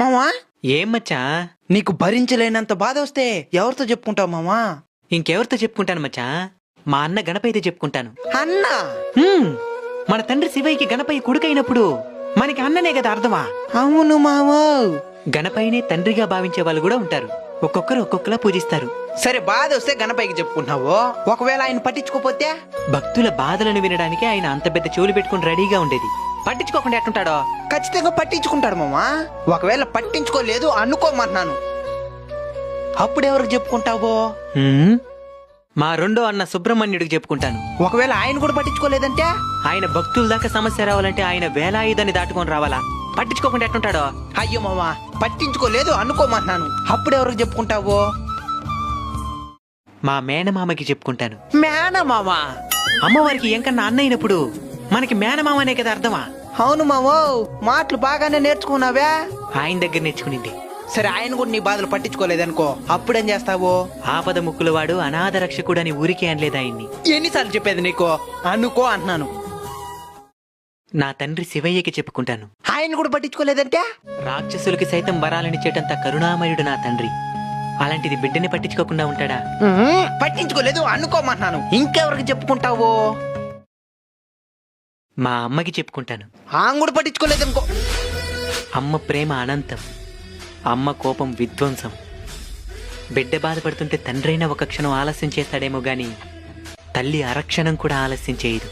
మామా ఏం మచ్చా? నీకు భరించలేనంత బాధ వస్తే ఎవరితో చెప్పుకుంటావు మామా? ఇంకెవరితో చెప్పుకుంటాను మచ్చా? మా అన్న గణపయ్యతో చెప్పుకుంటాను. అన్నా? మన తండ్రి శివయ్యకి గణపయ్య కొడుకైనప్పుడు మనకి అన్ననే కదా అర్థమా? అవును మామా. గణపయ్యనే తండ్రిగా భావించే వాళ్ళు కూడా ఉంటారు. ఒక్కొక్కరు ఒక్కొక్కలా పూజిస్తారు. సరే, బాధ వస్తే గణపయ్యకి చెప్పుకుంటున్నావు, ఒకవేళ ఆయన పట్టించుకోపోతే? భక్తుల బాధలను వినడానికి ఆయన అంత పెద్ద చెవులు పెట్టుకుని రెడీగా ఉండేది. పట్టించుకోకుండా ఎట్టుంటాడో? ఖచ్చితంగా పట్టించుకుంటాడు మామా. ఒకవేళ పట్టించుకోలేదు అనుకోమన్నాను, అప్పుడు ఎవరికి చెప్పుకుంటావో? మా రెండో అన్న సుబ్రహ్మణ్యుడికి చెప్పుకుంటాను. ఒకవేళ ఆయన కూడా పట్టించుకోలేదంటే? ఆయన భక్తుల దాకా సమస్య రావాలంటే ఆయన వేలాయుధాన్ని దాటుకొని రావాలా? పట్టించుకోకుండా ఎట్టుంటాడో? అయ్యో మామా, పట్టించుకోలేదు అనుకోమన్నాను, అప్పుడు ఎవరికి చెప్పుకుంటావో? మా మేనమామకి చెప్పుకుంటాను. మేనమామా? అమ్మవారికి ఎంకన్నా అన్న అయినప్పుడు మనకి మేనమామనే కదా అర్థమా? అవును మామో, మాటలు బాగానే నేర్చుకున్నావే. ఆయన దగ్గర నేర్చుకునింది. సరే, ఆయన కూడా నీ బాధలు పట్టించుకోలేదనుకో, అప్పుడేం చేస్తావో? ఆపద ముక్కులవాడు అనాథ రక్షకుడని ఊరికే అనలేదు ఆయన్ని. ఎన్నిసార్లు చెప్పేది నీకో? అనుకో అంటున్నాను. నా తండ్రి శివయ్యకి చెప్పుకుంటాను. ఆయన కూడా పట్టించుకోలేదంటే? రాక్షసులకి సైతం వరాలనిచ్చేటంత కరుణామయుడు నా తండ్రి. అలాంటిది బిడ్డని పట్టించుకోకుండా ఉంటాడా? పట్టించుకోలేదు అనుకోమంటున్నాను, ఇంకెవరికి చెప్పుకుంటావో? మా అమ్మకి చెప్పుకుంటాను. ఆమె కూడా పట్టించుకోలేదనుకో. అమ్మ ప్రేమ అనంతం, అమ్మ కోపం విధ్వంసం. బిడ్డ బాధపడుతుంటే తండ్రైనా ఒక క్షణం ఆలస్యం చేస్తాడేమో గాని తల్లి అరక్షణం కూడా ఆలస్యం చేయదు.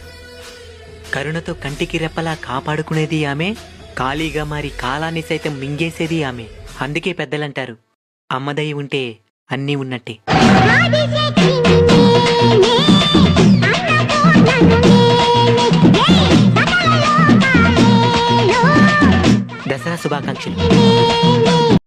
కరుణతో కంటికి రెప్పలా కాపాడుకునేది ఆమె, ఖాళీగా మారి కాలాన్ని సైతం మింగేసేది ఆమె. అందుకే పెద్దలంటారు, అమ్మదయ్య ఉంటే అన్నీ ఉన్నట్టే. దసరా శుభాకాంక్షలు.